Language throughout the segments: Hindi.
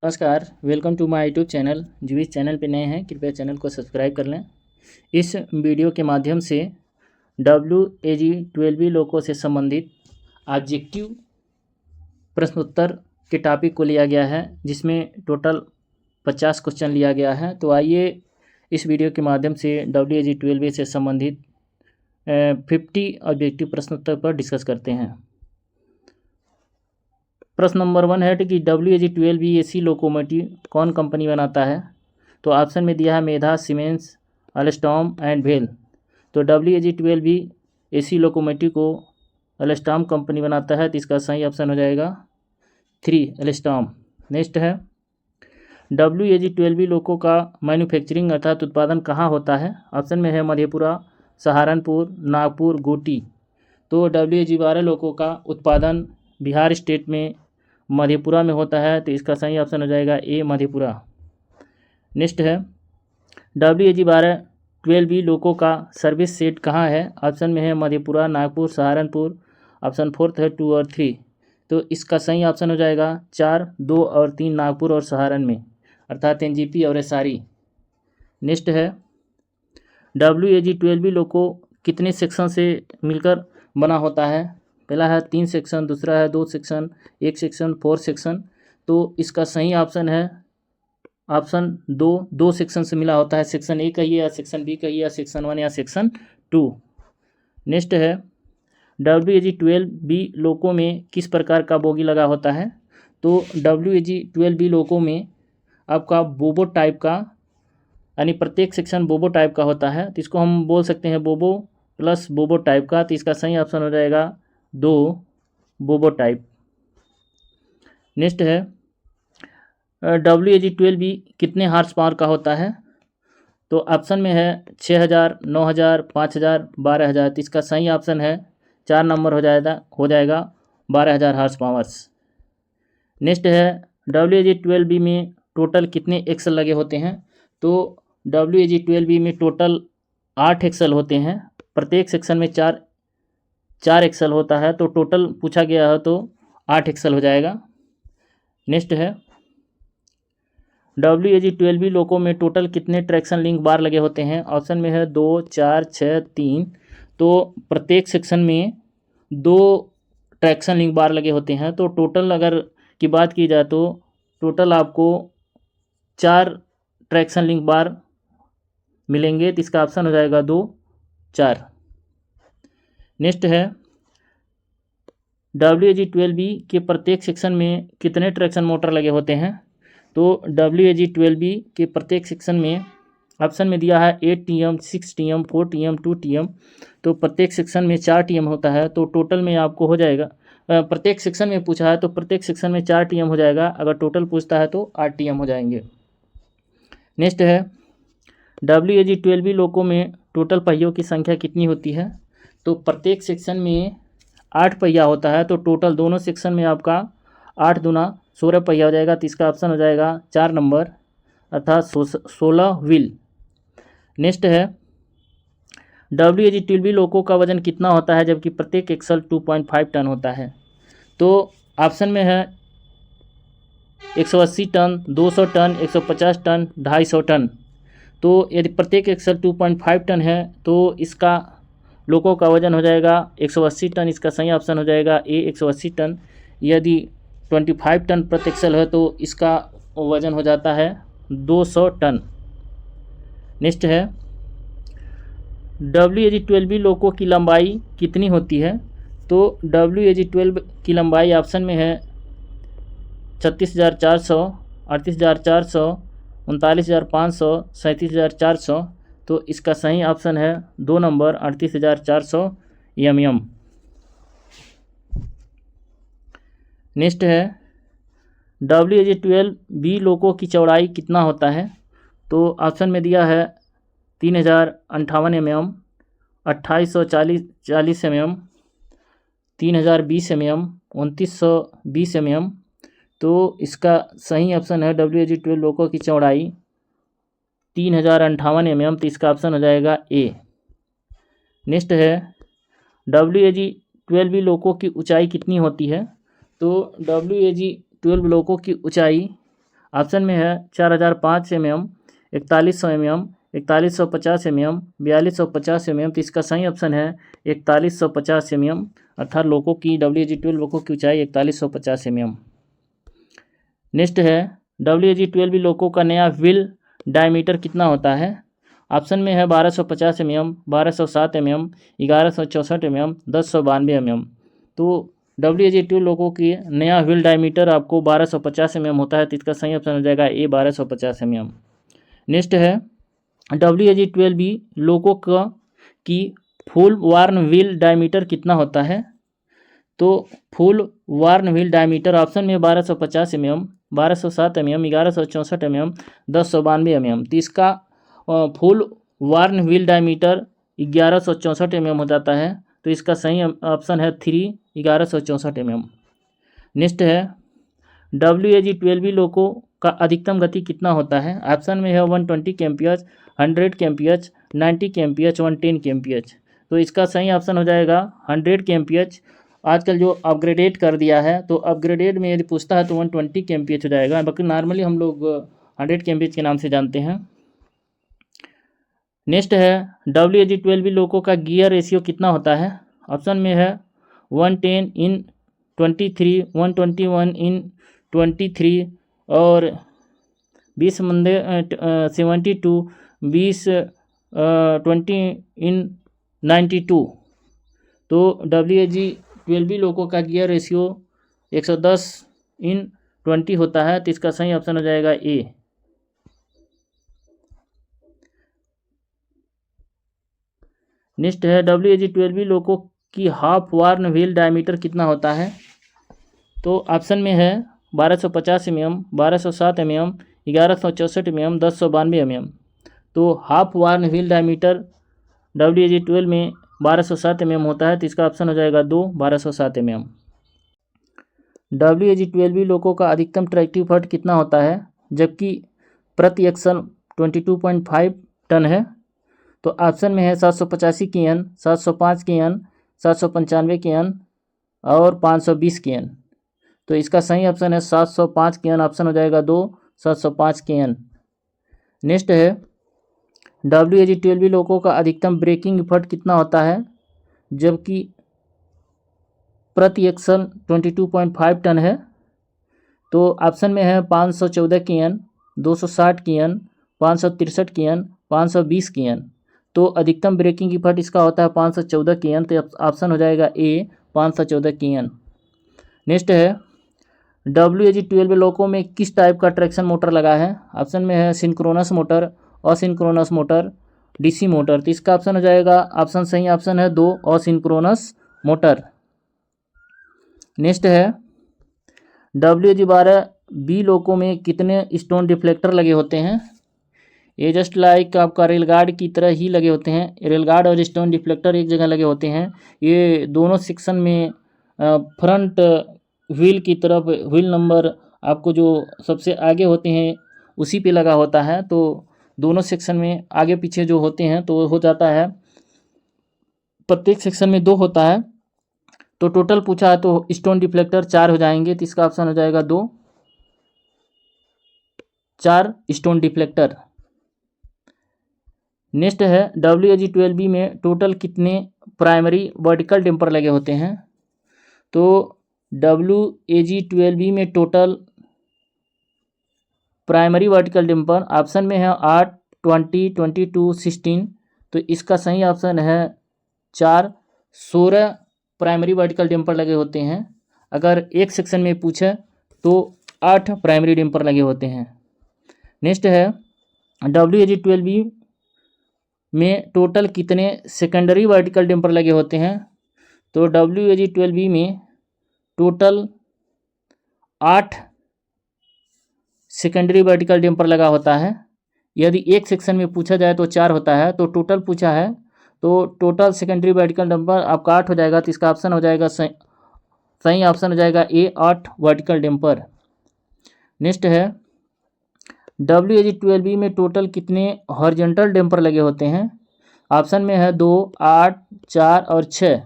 नमस्कार, welcome to my YouTube channel. जो इस चैनल पे नए हैं कृपया चैनल को सब्सक्राइब कर लें। इस वीडियो के माध्यम से WAG 12वीं लोकों से संबंधित ऑब्जेक्टिव प्रश्नोत्तर के टॉपिक को लिया गया है, जिसमें टोटल 50 क्वेश्चन लिया गया है। तो आइए इस वीडियो के माध्यम से WAG 12वीं से संबंधित 50 ऑब्जेक्टिव प्रश्नोत्तर पर डिस्कस करते हैं। प्रश्न नंबर 1 है कि WAG 12 AC लोकोमोटिव कौन कंपनी बनाता है। तो ऑप्शन में दिया है मेधा, सीमेंस, अल्स्टॉम एंड भेल। तो WAG 12 AC लोकोमोटिव को अल्स्टॉम कंपनी बनाता है, तो इसका सही ऑप्शन हो जाएगा 3 अल्स्टॉम। नेक्स्ट है WAG 12 लोको का मैन्युफैक्चरिंग अर्थात उत्पादन कहाँ होता है। ऑप्शन में है मधेपुरा, सहारनपुर, नागपुर, गोटी। तो WAG 12 लोको का उत्पादन बिहार स्टेट में मधेपुरा में होता है, तो इसका सही ऑप्शन हो जाएगा ए मधेपुरा। नेक्स्ट है WAG 12 लोको का सर्विस सेट कहाँ है। ऑप्शन में है मधेपुरा, नागपुर, सहारनपुर। ऑप्शन 4 है 2 और 3। तो इसका सही ऑप्शन हो जाएगा 4, 2 और 3 नागपुर और सहारन में, अर्थात NGP और SRE। नेक्स्ट है WAG 12 लोको कितने सेक्शन से मिलकर बना होता है। पहला है 3 सेक्शन, दूसरा है 2 सेक्शन, 1 सेक्शन, 4 सेक्शन। तो इसका सही ऑप्शन है ऑप्शन 2 सेक्शन से मिला होता है। सेक्शन A कहिए या सेक्शन B कहिए या सेक्शन 1 या सेक्शन 2। नेक्स्ट है WAG 12 लोको में किस प्रकार का बोगी लगा होता है। तो WAG 12 लोको में आपका बोबो टाइप का, यानी प्रत्येक सेक्शन बोबो टाइप का होता है, तो इसको हम बोल सकते हैं बोबो प्लस बोबो टाइप का। तो इसका सही ऑप्शन हो जाएगा 2 बोबो टाइप। नेक्स्ट है WAG 12 कितने हार्स पावर का होता है। तो ऑप्शन में है 6000, 9000, 5000, 12000। तो इसका सही ऑप्शन है 4 नंबर हो जाएगा 12000 हार्स पावर्स। नेक्स्ट है WAG 12 में टोटल कितने एक्सल लगे होते हैं। तो WAG 12 में टोटल 8 एक्सल होते हैं। प्रत्येक सेक्शन में 4 एक्सल होता है, तो टोटल पूछा गया है तो 8 एक्सल हो जाएगा। नेक्स्ट है WAG 12 लोको में टोटल कितने ट्रैक्शन लिंक बार लगे होते हैं। ऑप्शन में है 2, 4, 6, 3। तो प्रत्येक सेक्शन में 2 ट्रैक्शन लिंक बार लगे होते हैं। तो टोटल अगर की बात की जाए तो टोटल आपको 4 ट्रैक्शन लिंक बार मिलेंगे, तो इसका ऑप्शन हो जाएगा 2, 4। नेक्स्ट है WAG 12 के प्रत्येक सेक्शन में कितने ट्रैक्शन मोटर लगे होते हैं। तो WAG 12 के प्रत्येक सेक्शन में ऑप्शन में दिया है 8 TM, 6 TM, 4 TM, 2 TM। तो प्रत्येक सेक्शन में 4 TM होता है, तो टोटल में आपको हो जाएगा, प्रत्येक सेक्शन में पूछा है तो प्रत्येक सेक्शन में 4 TM हो जाएगा। अगर टोटल पूछता है तो 8 TM हो जाएंगे। नेक्स्ट है WAG 12 लोको में टोटल पहियों की संख्या कितनी होती है। तो प्रत्येक सेक्शन में 8 पहिया होता है, तो टोटल दोनों सेक्शन में आपका 8 दूना 16 पहिया हो जाएगा। तो इसका ऑप्शन हो जाएगा 4 नंबर, अर्थात 16 व्हील। नेक्स्ट है WAG 12 लोको का वजन कितना होता है, जबकि प्रत्येक एक्सल 2.5 टन होता है। तो ऑप्शन में है 180 टन, 200 टन, 150 टन, 250 टन। तो यदि प्रत्येक एक्सल 2.5 टन है तो इसका लोको का वजन हो जाएगा 180 टन। इसका सही ऑप्शन हो जाएगा ए 180 टन। यदि 25 टन प्रति एक्सल है तो इसका वजन हो जाता है 200 टन। नेक्स्ट है WAG 12 लोको की लंबाई कितनी होती है। तो WAG 12 की लंबाई ऑप्शन में है 36400, 38400, 39500, 37400। तो इसका सही ऑप्शन है 2 नंबर 38400 mm। नेक्स्ट है WAG 12 लोको की चौड़ाई कितना होता है। तो ऑप्शन में दिया है 3058 mm, 2840 mm, 3020 mm, 2920 mm। तो इसका सही ऑप्शन है WAG 12 लोको की चौड़ाई 3058 mm। तो इसका ऑप्शन हो जाएगा ए। नेक्स्ट है WAG 12 लोको की ऊंचाई कितनी होती है। तो WAG 12 लोको की ऊंचाई ऑप्शन में है 4005 mm, 4100 mm, 4150 mm, 4250 mm। तो इसका सही ऑप्शन है 4150 mm, अर्थात लोगों की WAG-12 लोगों की ऊंचाई 4150 mm। नेक्स्ट है WAG-12 लोगों का नया व्हील डायमीटर कितना होता है। ऑप्शन में है 1250 mm, 1207 mm, 1164 mm, 1092 mm। तो WAG-12 लोगों की नया व्हील डायमीटर आपको 1250 mm होता है, तो इसका सही ऑप्शन हो जाएगा ए 1250 mm। नेक्स्ट है WAG-12 लोगों का की फुल वार्न व्हील डायमीटर कितना होता है। तो full worn wheel diameter option में 1250 mm, 1207 mm, 1164 mm, 1092 mm। तो इसका full worn wheel diameter 1164 mm हो जाता है, तो इसका सही ऑप्शन है 3 1164 mm। नेक्स्ट है WAG-12 लोगों का अधिकतम गति कितना होता है। ऑप्शन में है 120 kmph, 100 kmph, 90 kmph, 110 kmph। तो इसका सही ऑप्शन हो जाएगा 100 kmph। आजकल जो अपग्रेडेड कर दिया है, तो अपग्रेडेड में यदि पूछता है तो 120 kmph हो जाएगा, बाकी नॉर्मली हम लोग 100 kmph के नाम से जानते हैं। नेक्स्ट है WAG-12 लोगों का गियर रेशियो कितना होता है। ऑप्शन में है 110:23, 121:23 और 72, 20:92। तो WAG-12 लोगों का गियर रेशियो 110:20 होता है, तो इसका सही ऑप्शन हो जाएगा ए। नेक्स्ट है WAG-12 लोगों की हाफ वार्न व्हील डायमीटर कितना होता है। तो ऑप्शन में है 1250 mm, 1207 mm, 1164 mm, 1092 mm। तो half worn wheel diameter WAG-12 में 1207 mm होता है, तो इसका ऑप्शन हो जाएगा 2 1207 mm। WAG-12 लोगों का अधिकतम ट्रैक्टिव फोर्स कितना होता है, जबकि प्रति एक्सल 22.5 टन है। तो ऑप्शन में है 785 kN, 705 kN, 795 kN और 520 kN। तो इसका सही ऑप्शन है 705 kN, ऑप्शन हो जाएगा 2 705 kN। नेक्स्ट है WAG-12 लोगों का अधिकतम ब्रेकिंग इफर्ट कितना होता है, जबकि प्रति एक्सल 22.5 टन है। तो ऑप्शन में है 514 kN, 260 kN, 563 kN, 520 kN। तो अधिकतम ब्रेकिंग इफर्ट इसका होता है 514 kN, तो ऑप्शन हो जाएगा ए 514 kN। नेक्स्ट है WAG-12 लोगों में किस टाइप का ट्रैक्शन मोटर लगा है। ऑप्शन में है synchronous motor, asynchronous motor, DC motor. तो इसका ऑप्शन हो जाएगा, ऑप्शन सही ऑप्शन है 2 असिंक्रोनस मोटर। नेक्स्ट है WAG-12 लोगों में कितने स्टोन डिफ्लेक्टर लगे होते हैं। ये जस्ट लाइक आपका रेलगार्ड की तरह ही लगे होते हैं। रेलगार्ड और स्टोन डिफ्लेक्टर एक जगह लगे होते हैं। ये दोनों सेक्शन में फ्रंट व्हील की तरफ व्हील नंबर आपको जो सबसे आगे होते हैं उसी पे लगा होता है। तो दोनों सेक्शन में आगे पीछे जो होते हैं तो हो जाता है, प्रत्येक सेक्शन में 2 होता है। तो टोटल पूछा है तो स्टोन डिफ्लेक्टर 4 हो जाएंगे, तो इसका ऑप्शन हो जाएगा 2 4 स्टोन डिफ्लेक्टर। नेक्स्ट है WAG-12 में टोटल कितने प्राइमरी वर्टिकल डैम्पर लगे होते हैं। तो WAG-12 में total primary vertical damper option में है 8, 20, 22, 16। तो इसका सही ऑप्शन है 4 16 प्राइमरी वर्टिकल डैम्पर लगे होते हैं। अगर एक सेक्शन में पूछे तो 8 प्राइमरी डैम्पर लगे होते हैं। नेक्स्ट है WAG-12 में टोटल कितने सेकेंडरी वर्टिकल डैम्पर लगे होते हैं। तो WAG-12 में टोटल 8 सेकेंडरी वर्टिकल डैम्पर लगा होता है। यदि एक सेक्शन में पूछा जाए तो 4 होता है, तो टोटल पूछा है तो टोटल सेकेंडरी वर्टिकल डैम्पर आपका 8 हो जाएगा। तो इसका ऑप्शन हो जाएगा सही ऑप्शन हो जाएगा ए 8 वर्टिकल डैम्पर। नेक्स्ट है WAG-12 में टोटल कितने हॉरिजॉन्टल डैम्पर लगे होते हैं। ऑप्शन में है 2, 8, 4 और 6।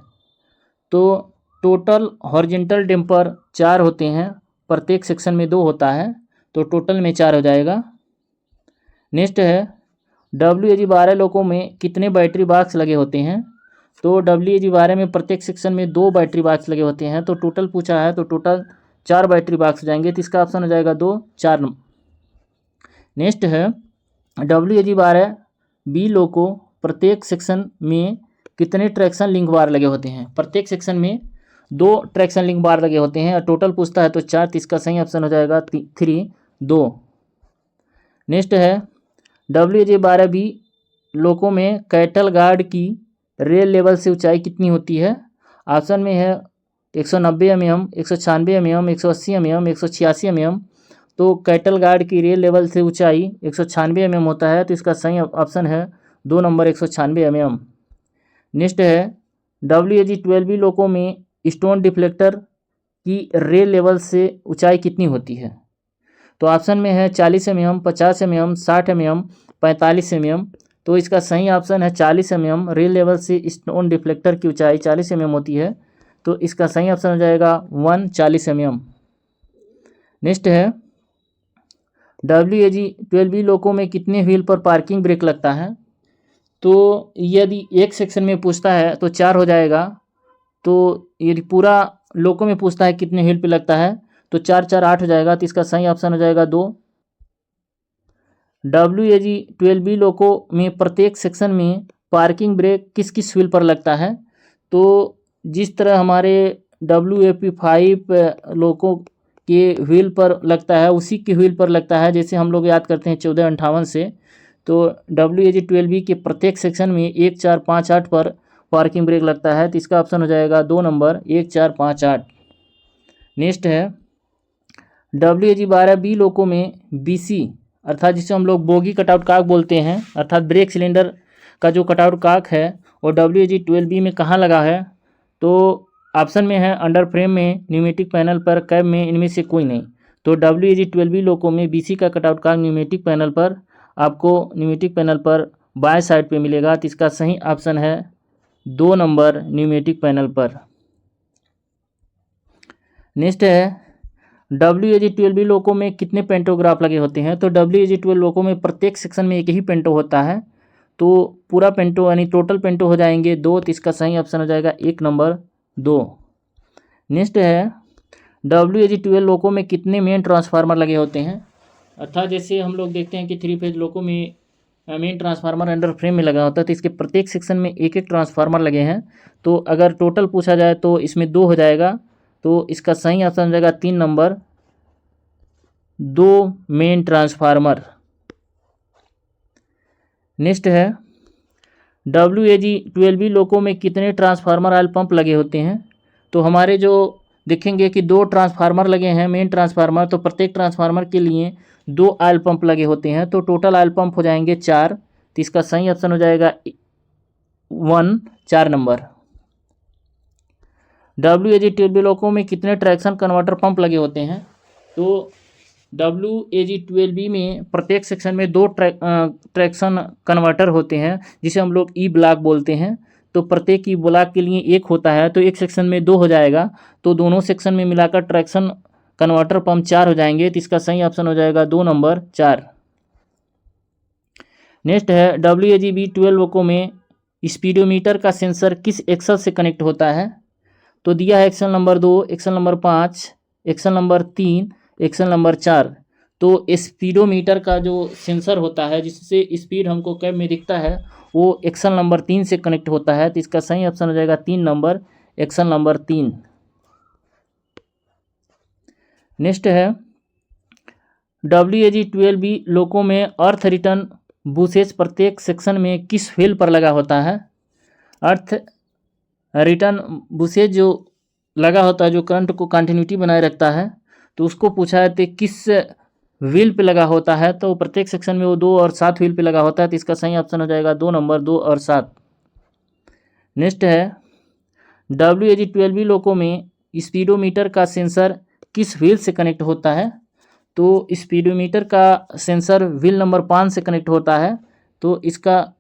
तो टोटल हॉरिजॉन्टल डैम्पर 4 होते हैं, प्रत्येक सेक्शन में 2 होता है। तो टोटल में 4 हो जाएगा। नेक्स्ट है WAG-12 लोको में कितने बैटरी बॉक्स लगे होते हैं। तो WAG-12 में प्रत्येक सेक्शन में 2 बैटरी बॉक्स लगे होते हैं। तो टोटल पूछा है तो टोटल 4 बैटरी बॉक्स हो जाएंगे, तो इसका ऑप्शन हो जाएगा 2, 4। नेक्स्ट है WAG-12 बी लोको प्रत्येक सेक्शन में कितने ट्रैक्शन लिंक बार लगे होते हैं। प्रत्येक सेक्शन में 2 ट्रैक्शन लिंक बार लगे होते हैं और टोटल पूछता है तो 4, तो इसका सही ऑप्शन हो जाएगा 3, 2। नेक्स्ट है WAG-12 बी लोको में कैटल गार्ड की रेल लेवल से ऊंचाई कितनी होती है। ऑप्शन में है 190 mm, 196 mm, 180 mm, 186 mm। तो कैटल गार्ड की रेल लेवल से ऊंचाई 196 mm होता है, तो इसका सही ऑप्शन है 2 नंबर 196 mm। नेक्स्ट है WAG-12 बी लोको में स्टोन डिफ्लेक्टर की रेल लेवल से ऊंचाई कितनी होती है। तो ऑप्शन में है 40 mm, 50 mm, 60 mm, 45 mm। तो इसका सही ऑप्शन है 40 mm। रेल लेवल से स्टोन डिफ्लेक्टर की ऊंचाई 40 mm होती है, तो इसका सही ऑप्शन हो जाएगा 1, 40 mm। नेक्स्ट है WAG-12 बी लोको में कितने व्हील पर पार्किंग ब्रेक लगता है। तो यदि एक सेक्शन में पूछता है तो 4 हो जाएगा। तो यदि पूरा लोको में पूछता है कितने व्हील पे लगता है तो 4, 4, 8 हो जाएगा, तो इसका सही ऑप्शन हो जाएगा 2। WAG-12 बी लोको में प्रत्येक सेक्शन में पार्किंग ब्रेक किस किस व्हील पर लगता है। तो जिस तरह हमारे WAP-5 लोको के व्हील पर लगता है उसी के व्हील पर लगता है, जैसे हम लोग याद करते हैं 1458 से। तो WAG-12 बी के प्रत्येक सेक्शन में 1, 4, 5, 8 पर पार्किंग ब्रेक लगता है, तो इसका ऑप्शन हो जाएगा 2 नंबर 1, 4, 5, 8। नेक्स्ट है WAG-12 बी लोको में BC अर्थात जिसे हम लोग बोगी कटआउट काक बोलते हैं, अर्थात ब्रेक सिलेंडर का जो कटआउट काक है वो WAG-12 बी में कहाँ लगा है। तो ऑप्शन में है अंडर फ्रेम में, न्यूमेटिक पैनल पर, कैब में, इनमें से कोई नहीं। तो WAG-12 बी लोको में BC का कटआउट काक न्यूमेटिक पैनल पर, आपको न्यूमेटिक पैनल पर बाएं साइड पे मिलेगा, तो इसका सही ऑप्शन है 2 नंबर न्यूमेटिक पैनल पर। नेक्स्ट है WAG-12 बी लोको में कितने पेंटोग्राफ लगे होते हैं। तो WAG-12 लोको में प्रत्येक सेक्शन में एक ही पेंटो होता है, तो पूरा पेंटो यानी टोटल पेंटो हो जाएंगे 2, तो इसका सही ऑप्शन हो जाएगा 1 नंबर 2। नेक्स्ट है WAG-12 लोको में कितने मेन ट्रांसफार्मर लगे होते हैं। अर्थात जैसे हम लोग देखते हैं कि 3 फेज लोको में मेन ट्रांसफार्मर अंडर फ्रेम में लगा होता है, तो इसके प्रत्येक सेक्शन में एक एक ट्रांसफार्मर लगे हैं। तो अगर टोटल पूछा जाए तो इसमें 2 हो जाएगा, तो इसका सही ऑप्शन हो जाएगा 3 नंबर 2 मेन ट्रांसफार्मर। नेक्स्ट है WAG-12 बी लोको में कितने ट्रांसफार्मर ऑयल पंप लगे होते हैं। तो हमारे जो देखेंगे कि 2 ट्रांसफार्मर लगे हैं मेन ट्रांसफार्मर, तो प्रत्येक ट्रांसफार्मर के लिए 2 ऑयल पंप लगे होते हैं, तो टोटल ऑयल पंप हो जाएंगे 4, तो इसका सही ऑप्शन हो जाएगा 1, 4 नंबर। WAG-12 बी लोको में कितने ट्रैक्शन कन्वर्टर पंप लगे होते हैं। तो WAG-12 बी में प्रत्येक सेक्शन में 2 ट्रैक्शन कन्वर्टर होते हैं, जिसे हम लोग ई ब्लॉक बोलते हैं। तो प्रत्येक ई ब्लॉक के लिए 1 होता है, तो एक सेक्शन में 2 हो जाएगा, तो दोनों सेक्शन में मिलाकर ट्रैक्शन कन्वर्टर पंप 4 हो जाएंगे, तो इसका सही ऑप्शन हो जाएगा 2 नंबर 4। नेक्स्ट है WAG-12 लोको में स्पीडोमीटर का सेंसर किस एक्सल से कनेक्ट होता है। तो दिया है axle number 2, axle number 5, axle number 3, axle number 4। तो स्पीडोमीटर का जो सेंसर होता है जिससे स्पीड हमको कैब में दिखता है वो एक्सल नंबर 3 से कनेक्ट होता है, तो इसका सही ऑप्शन हो जाएगा 3 नंबर एक्सल नंबर 3। नेक्स्ट है WAG-12 बी लोको में अर्थ रिटर्न बुशेज प्रत्येक सेक्शन में किस व्हील पर लगा होता है। अर्थ रिटर्न बुशेज जो लगा होता है जो करंट को कंटिन्यूटी बनाए रखता है, तो उसको पूछा है तो किस व्हील पे लगा होता है। तो प्रत्येक सेक्शन में वो 2 और 7 व्हील पे लगा होता है, तो इसका सही ऑप्शन हो जाएगा 2 नंबर 2 और 7। नेक्स्ट है WAG-12 बी लोको में स्पीडोमीटर का सेंसर किस व्हील से कनेक्ट होता है। तो स्पीडोमीटर का सेंसर व्हील नंबर 5 से कनेक्ट होता है, तो इसका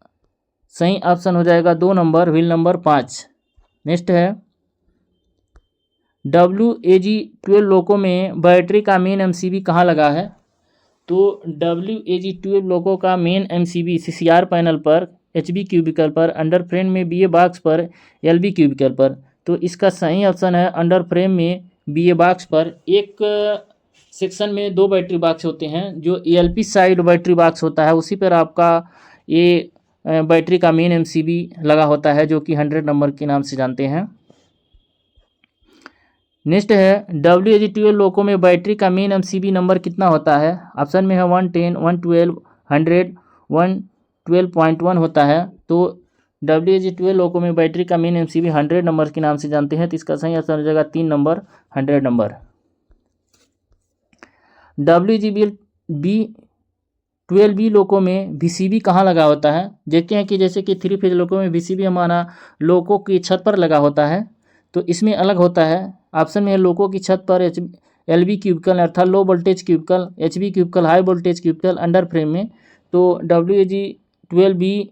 सही ऑप्शन हो जाएगा 2 नंबर व्हील नंबर 5। नेक्स्ट है WAG-12 लोको में बैटरी का मेन MCB कहाँ लगा है। तो WAG-12 लोगों का मेन MCB CCR पैनल पर, HB क्यूबिकल पर, अंडर फ्रेम में BA बॉक्स पर, LB क्यूबिकल पर। तो इसका सही ऑप्शन है अंडर फ्रेम में BA बॉक्स पर। एक सेक्शन में 2 बैटरी बॉक्स होते हैं, जो ELP साइड बैटरी बॉक्स होता है उसी पर आपका ये बैटरी का मेन MCB लगा होता है, जो कि 100 नंबर के नाम से जानते हैं। नेक्स्ट है WAG-12 लोगों में बैटरी का मेन MCB नंबर कितना होता है। ऑप्शन में है 110, 112, 100, 112.1 होता है। तो WAG-12 लोगों में बैटरी का मेन MCB 100 नंबर के नाम से जानते हैं। तो इसका सही आंसर हो जाएगा 3 नंबर, 100 नंबर। WAG-12B लोगों में VCB कहाँ लगा होता है। देखते हैं कि जैसे कि 3 फेज लोगों में VCB हमारा लोगों की छत पर लगा होता है, तो इसमें अलग होता है। ऑप्शन में है लोगों की छत पर, LB क्यूबिकल अर्थात low voltage cubicle, HB cubicle high voltage cubicle, under frame में। तो WAG-12B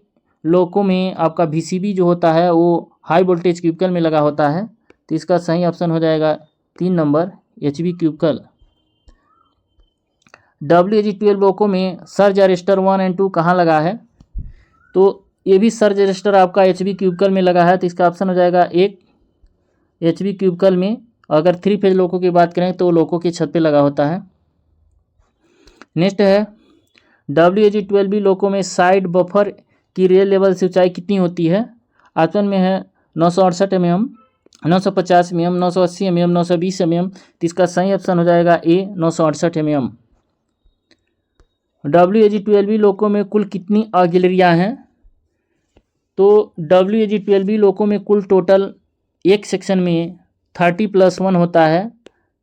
लोगों में आपका VCB जो होता है वो हाई वोल्टेज क्यूबिकल में लगा होता है। तो इसका सही ऑप्शन हो जाएगा 3 नंबर, HB क्यूबिकल। WAG-12 लोगों में सर्ज अरेस्टर 1 और 2 कहाँ लगा है। तो ये भी सर्ज अरेस्टर आपका HB क्यूबिकल में लगा है। तो इसका ऑप्शन हो जाएगा 1, HB क्यूबिकल में। अगर 3 फेज लोगों की बात करें तो लोगों की छत पे लगा होता है। नेक्स्ट है WAG-12B लोगों में साइड बफर की रेल लेवल से ऊंचाई कितनी होती है। ऑप्शन में है 968 mm, 950 mm, 980 mm, 920 mm। तो इसका सही ऑप्शन हो जाएगा A, 968 mm। WAG-12B लोगों में कुल कितनी ऑक्सिलरियाँ हैं। तो WAG-12B लोगों में कुल टोटल एक सेक्शन में 30+1 होता है।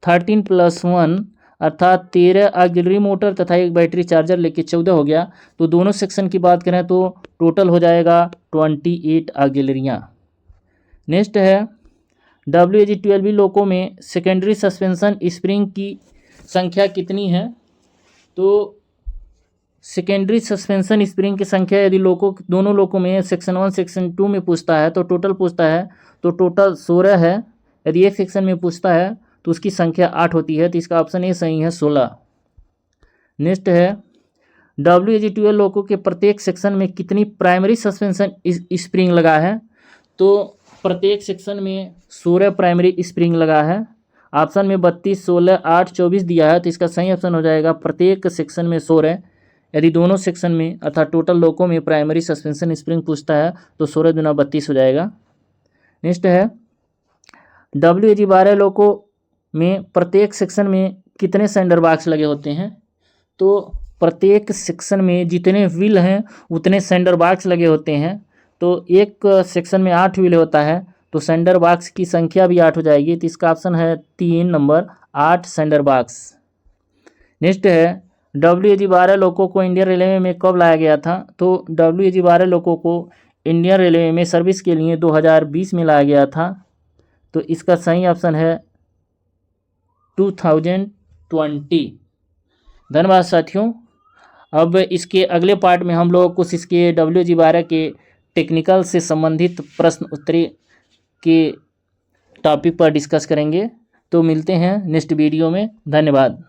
13+1 अर्थात 13 ऑक्सिलरी मोटर तथा एक बैटरी चार्जर लेके 14 हो गया। तो दोनों सेक्शन की बात करें तो टोटल हो जाएगा 28 ऑक्सिलरियाँ। नेक्स्ट है WAG-12B लोगों में सेकेंडरी सस्पेंशन स्प्रिंग की संख्या कितनी है। तो सेकेंडरी सस्पेंशन स्प्रिंग की संख्या यदि दोनों लोगों में सेक्शन 1 सेक्शन 2 में पूछता है तो टोटल पूछता है तो टोटल 16 है। यदि एक सेक्शन में पूछता है तो उसकी संख्या 8 होती है। तो इसका ऑप्शन ए सही है, 16। नेक्स्ट है WAG-12 लोगों के प्रत्येक सेक्शन में कितनी प्राइमरी सस्पेंशन स्प्रिंग लगा है। तो प्रत्येक सेक्शन में 16 प्राइमरी स्प्रिंग लगा है। ऑप्शन में 32, 16, 8, 24 दिया है। तो इसका सही ऑप्शन हो जाएगा प्रत्येक सेक्शन में 16। यदि दोनों सेक्शन में अर्थात टोटल लोगों में प्राइमरी सस्पेंशन स्प्रिंग पूछता है तो 16 × 32 हो जाएगा। नेक्स्ट है WAG-12 लोगों में प्रत्येक सेक्शन में कितने सेंडर बॉक्स लगे होते हैं। तो प्रत्येक सेक्शन में जितने व्हील हैं उतने सेंडर बॉक्स लगे होते हैं। तो एक सेक्शन में 8 व्हील होता है तो सेंडर बॉक्स की संख्या भी 8 हो जाएगी। तो इसका ऑप्शन है 3 नंबर, 8 सेंडर बॉक्स। नेक्स्ट है WAG-12 लोगों को इंडियन रेलवे में कब लाया गया था। तो WAG-12 लोगों को इंडियन रेलवे में सर्विस के लिए 2020 में लाया गया था। तो इसका सही ऑप्शन है 2020। धन्यवाद साथियों। अब इसके अगले पार्ट में हम लोग कुछ इसके WAG-12 के टेक्निकल से संबंधित प्रश्न उत्तरी के टॉपिक पर डिस्कस करेंगे। तो मिलते हैं नेक्स्ट वीडियो में। धन्यवाद।